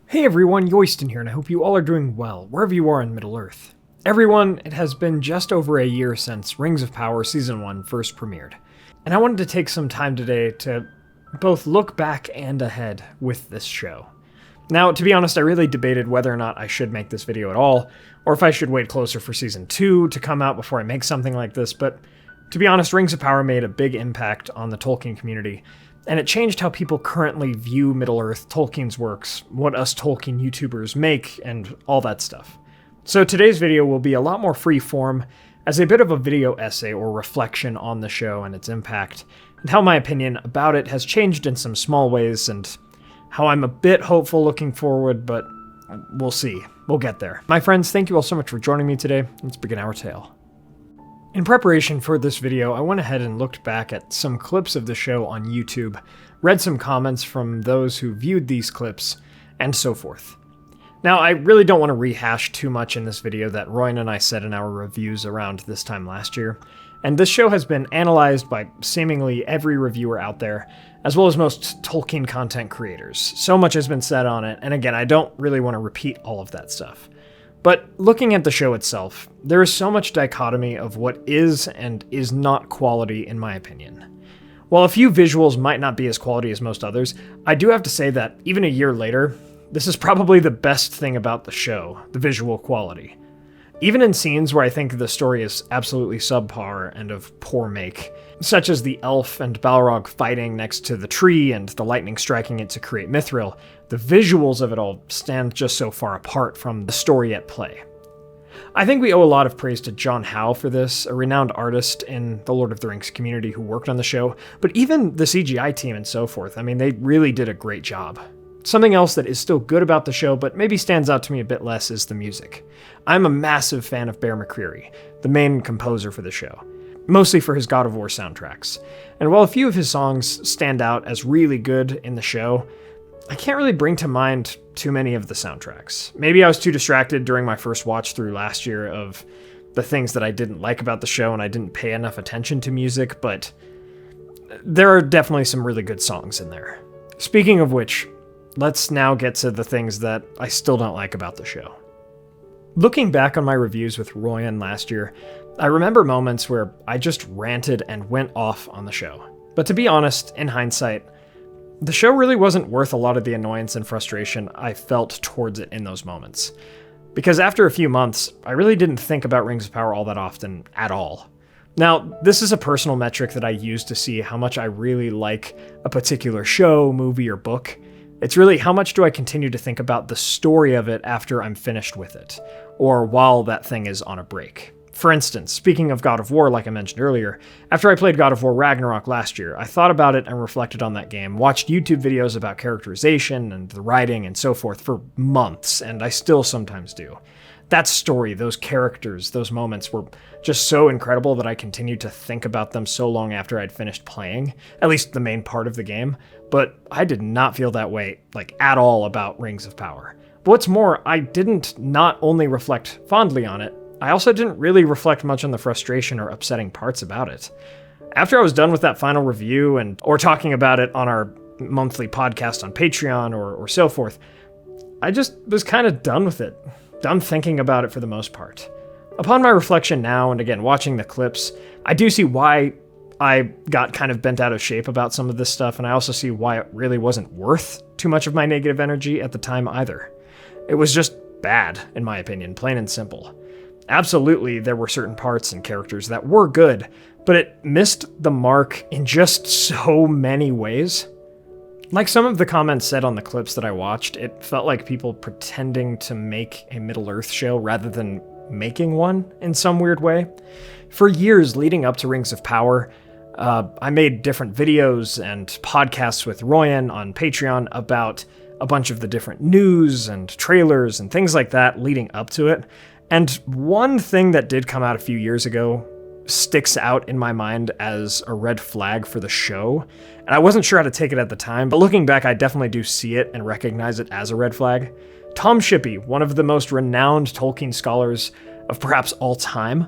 Hey everyone, Yoyston here, and I hope you all are doing well, wherever you are in Middle-earth. Everyone, it has been just over a year since Rings of Power Season 1 first premiered, and I wanted to take some time today to both look back and ahead with this show. Now, to be honest, I really debated whether or not I should make this video at all, or if I should wait closer for Season 2 to come out before I make something like this, but to be honest, Rings of Power made a big impact on the Tolkien community, and it changed how people currently view Middle-earth, Tolkien's works, what us Tolkien YouTubers make, and all that stuff. So today's video will be a lot more free-form, as a bit of a video essay or reflection on the show and its impact, and how my opinion about it has changed in some small ways, and how I'm a bit hopeful looking forward, but we'll see. We'll get there. My friends, thank you all so much for joining me today. Let's begin our tale. In preparation for this video, I went ahead and looked back at some clips of the show on YouTube, read some comments from those who viewed these clips, and so forth. Now, I really don't want to rehash too much in this video that Royan and I said in our reviews around this time last year, and this show has been analyzed by seemingly every reviewer out there, as well as most Tolkien content creators. So much has been said on it, and again, I don't really want to repeat all of that stuff. But looking at the show itself, there is so much dichotomy of what is and is not quality in my opinion. While a few visuals might not be as quality as most others, I do have to say that even a year later, this is probably the best thing about the show, the visual quality. Even in scenes where I think the story is absolutely subpar and of poor make, such as the elf and Balrog fighting next to the tree and the lightning striking it to create Mithril, the visuals of it all stand just so far apart from the story at play. I think we owe a lot of praise to John Howe for this, a renowned artist in the Lord of the Rings community who worked on the show, but even the CGI team and so forth, I mean, they really did a great job. Something else that is still good about the show, but maybe stands out to me a bit less, is the music. I'm a massive fan of Bear McCreary, the main composer for the show, mostly for his God of War soundtracks. And while a few of his songs stand out as really good in the show, I can't really bring to mind too many of the soundtracks. Maybe I was too distracted during my first watch through last year of the things that I didn't like about the show and I didn't pay enough attention to music, but there are definitely some really good songs in there. Speaking of which, let's now get to the things that I still don't like about the show. Looking back on my reviews with Royan last year, I remember moments where I just ranted and went off on the show. But to be honest, in hindsight, the show really wasn't worth a lot of the annoyance and frustration I felt towards it in those moments. Because after a few months, I really didn't think about Rings of Power all that often at all. Now, this is a personal metric that I use to see how much I really like a particular show, movie, or book. It's really how much do I continue to think about the story of it after I'm finished with it, or while that thing is on a break. For instance, speaking of God of War, like I mentioned earlier, after I played God of War Ragnarok last year, I thought about it and reflected on that game, watched YouTube videos about characterization and the writing and so forth for months, and I still sometimes do. That story, those characters, those moments were just so incredible that I continued to think about them so long after I'd finished playing, at least the main part of the game, but I did not feel that way, at all about Rings of Power. But what's more, I didn't not only reflect fondly on it, I also didn't really reflect much on the frustration or upsetting parts about it. After I was done with that final review or talking about it on our monthly podcast on Patreon or so forth, I just was kind of done with it. Done thinking about it for the most part. Upon my reflection now, and again watching the clips, I do see why I got kind of bent out of shape about some of this stuff, and I also see why it really wasn't worth too much of my negative energy at the time either. It was just bad, in my opinion, plain and simple. Absolutely, there were certain parts and characters that were good, but it missed the mark in just so many ways. Like some of the comments said on the clips that I watched, it felt like people pretending to make a Middle-earth show rather than making one in some weird way. For years leading up to Rings of Power, I made different videos and podcasts with Royan on Patreon about a bunch of the different news and trailers and things like that leading up to it. And one thing that did come out a few years ago sticks out in my mind as a red flag for the show, and I wasn't sure how to take it at the time, but looking back, I definitely do see it and recognize it as a red flag. Tom Shippey, one of the most renowned Tolkien scholars of perhaps all time,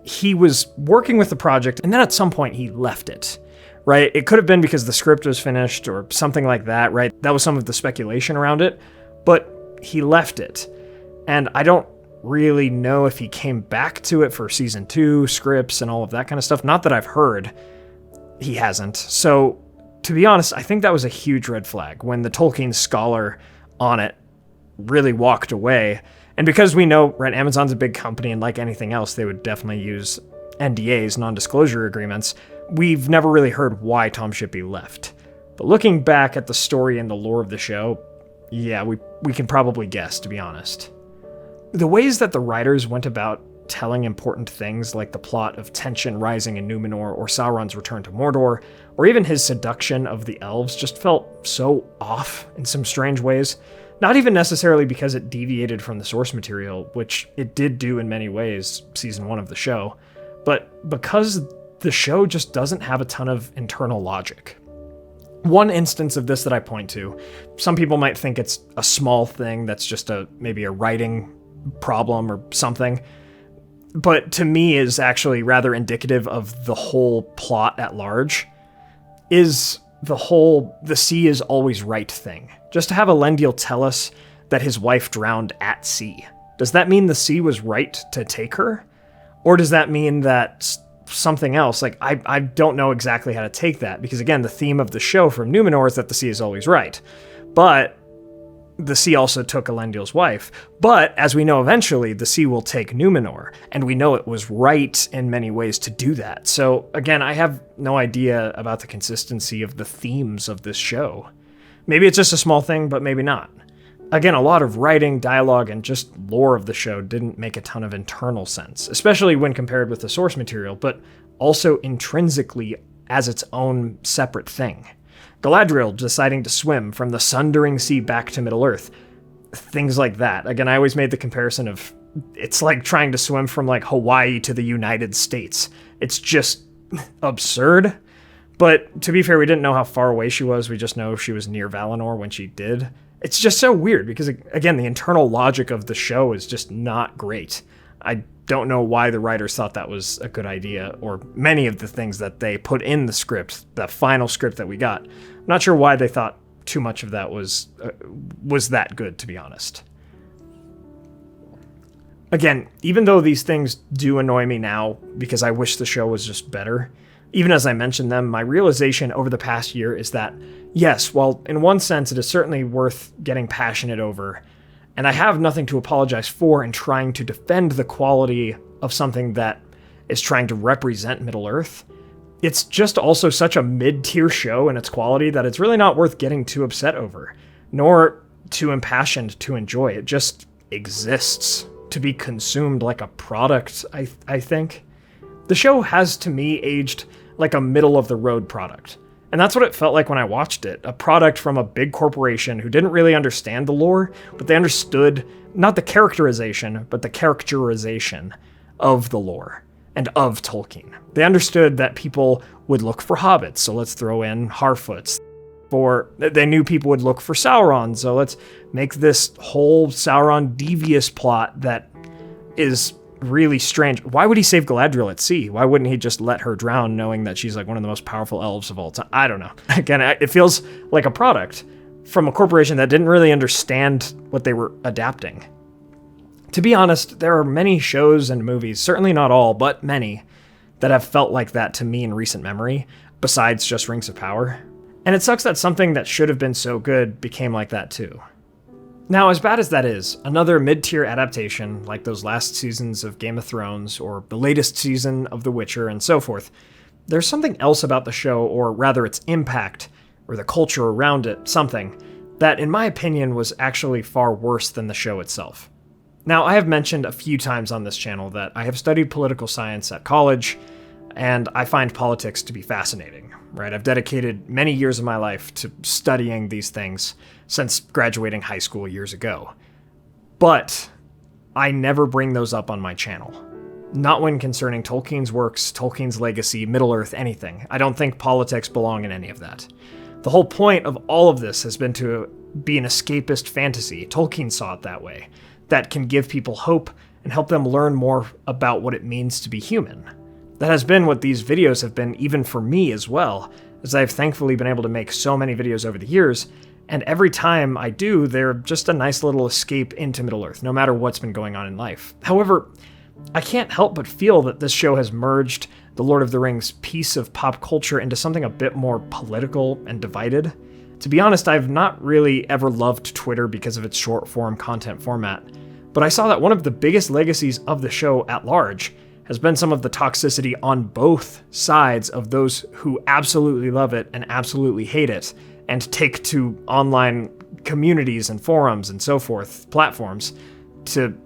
he was working with the project, and then at some point he left it, right? It could have been because the script was finished or something like that, right? That was some of the speculation around it. but he left it. And I don't really know if he came back to it for season 2, scripts, and all of that kind of stuff. Not that I've heard. He hasn't. So, to be honest, I think that was a huge red flag when the Tolkien scholar on it really walked away. And because we know, right, Amazon's a big company, and like anything else, they would definitely use NDAs, non-disclosure agreements, we've never really heard why Tom Shippey left. But looking back at the story and the lore of the show, yeah, we can probably guess, to be honest. The ways that the writers went about telling important things like the plot of tension rising in Numenor or Sauron's return to Mordor, or even his seduction of the elves just felt so off in some strange ways. Not even necessarily because it deviated from the source material, which it did do in many ways, season 1 of the show, but because the show just doesn't have a ton of internal logic. One instance of this that I point to, some people might think it's a small thing that's just maybe a writing problem or something, but to me is actually rather indicative of the whole plot at large, is the sea is always right thing. Just to have Elendil tell us that his wife drowned at sea. Does that mean the sea was right to take her? Or does that mean that something else? Like, I don't know exactly how to take that, because again, the theme of the show from Numenor is that the sea is always right. But the sea also took Elendil's wife. But, as we know eventually, the sea will take Numenor, and we know it was right in many ways to do that. So, again, I have no idea about the consistency of the themes of this show. Maybe it's just a small thing, but maybe not. Again, a lot of writing, dialogue, and just lore of the show didn't make a ton of internal sense, especially when compared with the source material, but also intrinsically as its own separate thing. Galadriel deciding to swim from the sundering sea back to Middle-earth. Things like that. Again, I always made the comparison of, it's like trying to swim from like Hawaii to the United States. It's just absurd. But to be fair, we didn't know how far away she was. We just know she was near Valinor when she did. It's just so weird because, again, the internal logic of the show is just not great. I don't know why the writers thought that was a good idea, or many of the things that they put in the script, the final script that we got. I'm not sure why they thought too much of that was that good, to be honest. Again, even though these things do annoy me now because I wish the show was just better, even as I mentioned them, my realization over the past year is that, yes, while in one sense it is certainly worth getting passionate over, and I have nothing to apologize for in trying to defend the quality of something that is trying to represent Middle-earth, it's just also such a mid-tier show in its quality that it's really not worth getting too upset over, nor too impassioned to enjoy. It just exists to be consumed like a product, I think. The show has, to me, aged like a middle-of-the-road product. And that's what it felt like when I watched it. A product from a big corporation who didn't really understand the lore, but they understood not the characterization, but the characterization of the lore and of Tolkien. They understood that people would look for hobbits, so let's throw in Harfoots. They knew people would look for Sauron, so let's make this whole Sauron devious plot that is really strange. Why would he save Galadriel at sea? Why wouldn't he just let her drown knowing that she's like one of the most powerful elves of all time? I don't know. Again, it feels like a product from a corporation that didn't really understand what they were adapting. To be honest, there are many shows and movies, certainly not all, but many, that have felt like that to me in recent memory, besides just Rings of Power. And it sucks that something that should have been so good became like that too. Now, as bad as that is, another mid-tier adaptation, like those last seasons of Game of Thrones, or the latest season of The Witcher, and so forth, there's something else about the show, or rather its impact, or the culture around it, something, that in my opinion was actually far worse than the show itself. Now, I have mentioned a few times on this channel that I have studied political science at college, and I find politics to be fascinating, right? I've dedicated many years of my life to studying these things since graduating high school years ago. But I never bring those up on my channel. Not when concerning Tolkien's works, Tolkien's legacy, Middle-earth, anything. I don't think politics belong in any of that. The whole point of all of this has been to be an escapist fantasy. Tolkien saw it that way. That can give people hope and help them learn more about what it means to be human. That has been what these videos have been, even for me as well, as I've thankfully been able to make so many videos over the years, And every time I do, they're just a nice little escape into Middle-earth, no matter what's been going on in life. However, I can't help but feel that this show has merged the Lord of the Rings piece of pop culture into something a bit more political and divided. To be honest, I've not really ever loved Twitter because of its short-form content format, but I saw that one of the biggest legacies of the show at large has been some of the toxicity on both sides of those who absolutely love it and absolutely hate it, and take to online communities and forums and so forth, platforms, to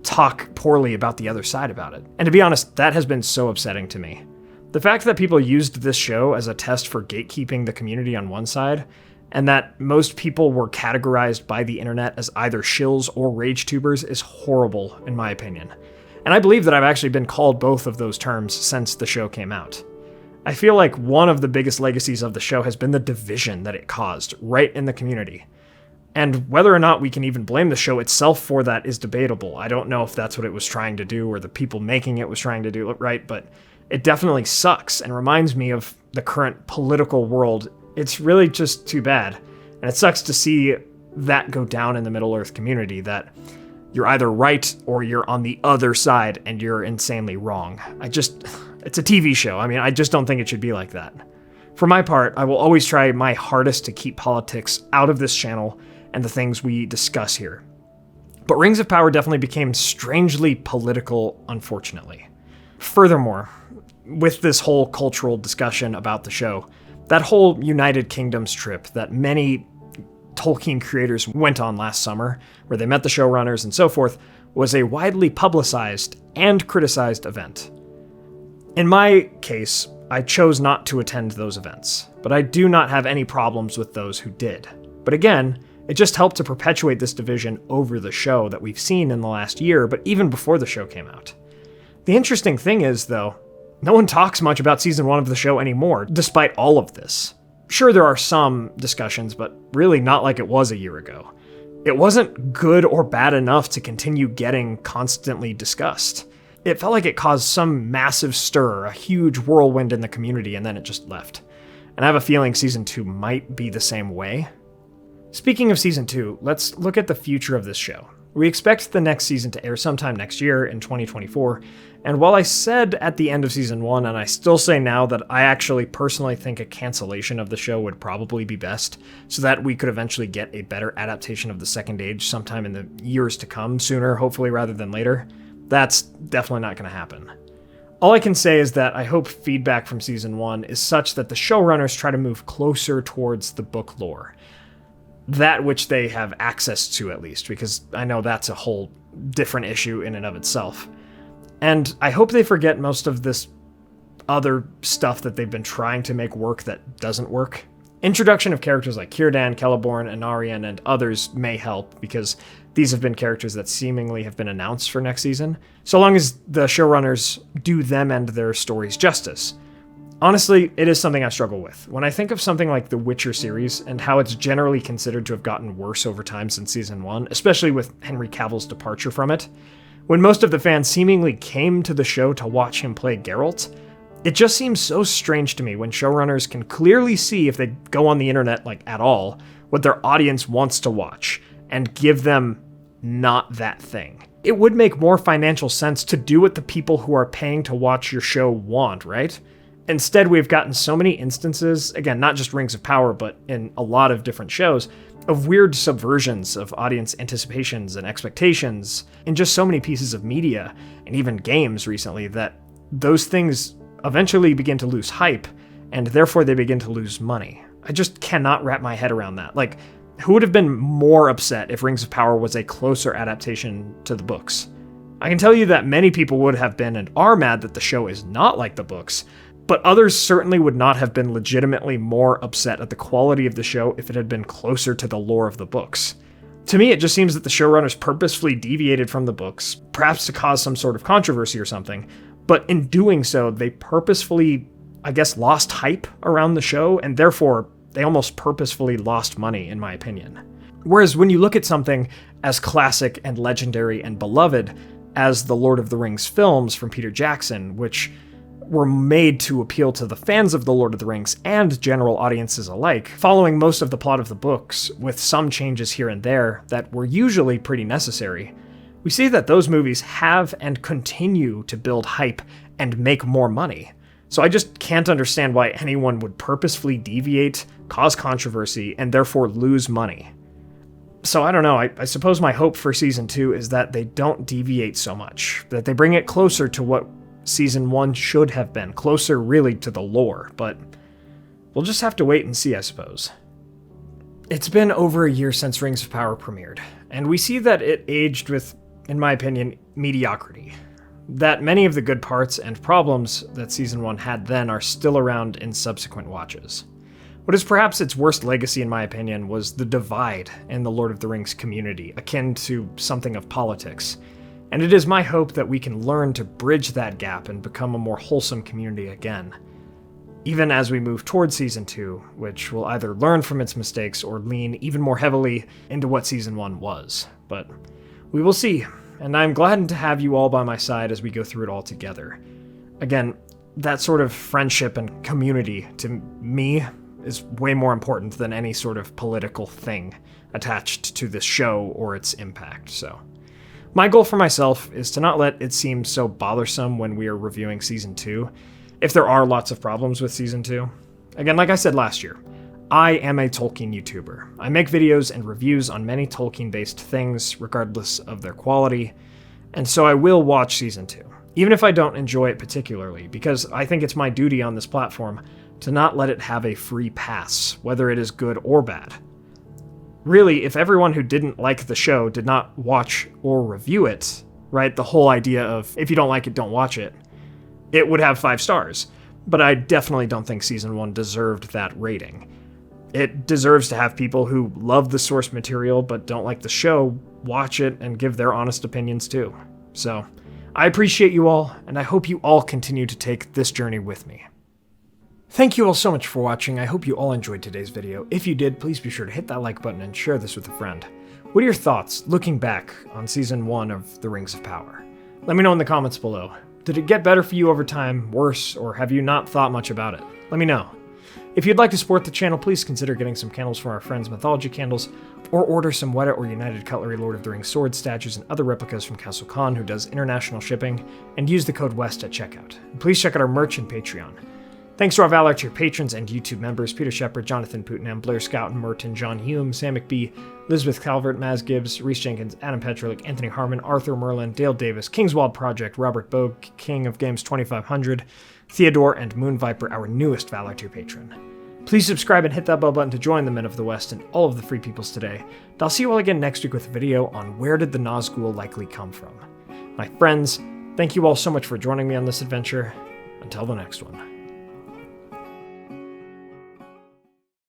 talk poorly about the other side about it. And to be honest, that has been so upsetting to me. The fact that people used this show as a test for gatekeeping the community on one side, and that most people were categorized by the internet as either shills or rage tubers is horrible, in my opinion. And I believe that I've actually been called both of those terms since the show came out. I feel like one of the biggest legacies of the show has been the division that it caused right in the community. And whether or not we can even blame the show itself for that is debatable. I don't know if that's what it was trying to do or the people making it was trying to do it right, but it definitely sucks and reminds me of the current political world. It's really just too bad. And it sucks to see that go down in the Middle-earth community, that you're either right or you're on the other side and you're insanely wrong. It's a TV show. I mean, I just don't think it should be like that. For my part, I will always try my hardest to keep politics out of this channel and the things we discuss here. But Rings of Power definitely became strangely political, unfortunately. Furthermore, with this whole cultural discussion about the show, that whole United Kingdoms trip that many Tolkien creators went on last summer, where they met the showrunners and so forth, was a widely publicized and criticized event. In my case, I chose not to attend those events, but I do not have any problems with those who did. But again, it just helped to perpetuate this division over the show that we've seen in the last year, but even before the show came out. The interesting thing is, though, no one talks much about season 1 of the show anymore, despite all of this. Sure, there are some discussions, but really not like it was a year ago. It wasn't good or bad enough to continue getting constantly discussed. It felt like it caused some massive stir, a huge whirlwind in the community, and then it just left. And I have a feeling season 2 might be the same way. Speaking of season 2, let's look at the future of this show. We expect the next season to air sometime next year in 2024, and while I said at the end of season 1, and I still say now that I actually personally think a cancellation of the show would probably be best, so that we could eventually get a better adaptation of the Second Age sometime in the years to come, sooner hopefully rather than later, that's definitely not going to happen. All I can say is that I hope feedback from season 1 is such that the showrunners try to move closer towards the book lore. That which they have access to, at least, because I know that's a whole different issue in and of itself. And I hope they forget most of this other stuff that they've been trying to make work that doesn't work. Introduction of characters like Círdan, Celeborn, Anarion, and others may help, because these have been characters that seemingly have been announced for next season, so long as the showrunners do them and their stories justice. Honestly, it is something I struggle with. When I think of something like the Witcher series and how it's generally considered to have gotten worse over time since season 1, especially with Henry Cavill's departure from it, when most of the fans seemingly came to the show to watch him play Geralt, it just seems so strange to me when showrunners can clearly see, if they go on the internet like at all, what their audience wants to watch, and give them not that thing. It would make more financial sense to do what the people who are paying to watch your show want, right? Instead, we've gotten so many instances, again, not just Rings of Power, but in a lot of different shows, of weird subversions of audience anticipations and expectations in just so many pieces of media, and even games recently, that those things eventually begin to lose hype, and therefore they begin to lose money. I just cannot wrap my head around that. Like, who would have been more upset if Rings of Power was a closer adaptation to the books? I can tell you that many people would have been and are mad that the show is not like the books, but others certainly would not have been legitimately more upset at the quality of the show if it had been closer to the lore of the books. To me, it just seems that the showrunners purposefully deviated from the books, perhaps to cause some sort of controversy or something, but in doing so, they purposefully, I guess, lost hype around the show, and therefore, they almost purposefully lost money, in my opinion. Whereas when you look at something as classic and legendary and beloved as the Lord of the Rings films from Peter Jackson, which were made to appeal to the fans of The Lord of the Rings and general audiences alike, following most of the plot of the books, with some changes here and there that were usually pretty necessary, we see that those movies have and continue to build hype and make more money. So I just can't understand why anyone would purposefully deviate, cause controversy, and therefore lose money. So I don't know, I suppose my hope for Season 2 is that they don't deviate so much, that they bring it closer to what Season 1 should have been, closer really to the lore, but we'll just have to wait and see, I suppose. It's been over a year since Rings of Power premiered, and we see that it aged with, in my opinion, mediocrity. That many of the good parts and problems that Season 1 had then are still around in subsequent watches. What is perhaps its worst legacy, in my opinion, was the divide in the Lord of the Rings community, akin to something of politics. And it is my hope that we can learn to bridge that gap and become a more wholesome community again. Even as we move towards Season 2, which will either learn from its mistakes or lean even more heavily into what Season 1 was. But we will see, and I'm glad to have you all by my side as we go through it all together. Again, that sort of friendship and community, to me, is way more important than any sort of political thing attached to this show or its impact, so. My goal for myself is to not let it seem so bothersome when we are reviewing Season 2, if there are lots of problems with Season 2. Again, like I said last year, I am a Tolkien YouTuber. I make videos and reviews on many Tolkien-based things, regardless of their quality, and so I will watch Season 2, even if I don't enjoy it particularly, because I think it's my duty on this platform to not let it have a free pass, whether it is good or bad. Really, if everyone who didn't like the show did not watch or review it, right, the whole idea of if you don't like it, don't watch it, it would have 5 stars. But I definitely don't think Season 1 deserved that rating. It deserves to have people who love the source material but don't like the show watch it and give their honest opinions too. So, I appreciate you all, and I hope you all continue to take this journey with me. Thank you all so much for watching. I hope you all enjoyed today's video. If you did, please be sure to hit that like button and share this with a friend. What are your thoughts looking back on Season 1 of The Rings of Power? Let me know in the comments below. Did it get better for you over time, worse, or have you not thought much about it? Let me know. If you'd like to support the channel, please consider getting some candles from our friends Mythologie Candles, or order some Weta or United Cutlery Lord of the Rings sword statues and other replicas from Castle Kon, who does international shipping, and use the code WEST at checkout. And please check out our merch and Patreon. Thanks to our Valar tier patrons and YouTube members, Peter Shepard, Jonathan Putnam, Blair Scout, Merton, John Hume, Sam McBee, Elizabeth Calvert, Maz Gibbs, Reese Jenkins, Adam Petrolik, Anthony Harmon, Arthur Merlin, Dale Davis, Kingswald Project, Robert Bogue, King of Games 2500, Theodore, and Moon Viper, our newest Valar tier patron. Please subscribe and hit that bell button to join the Men of the West and all of the free peoples today. And I'll see you all again next week with a video on where did the Nazgul likely come from. My friends, thank you all so much for joining me on this adventure. Until the next one.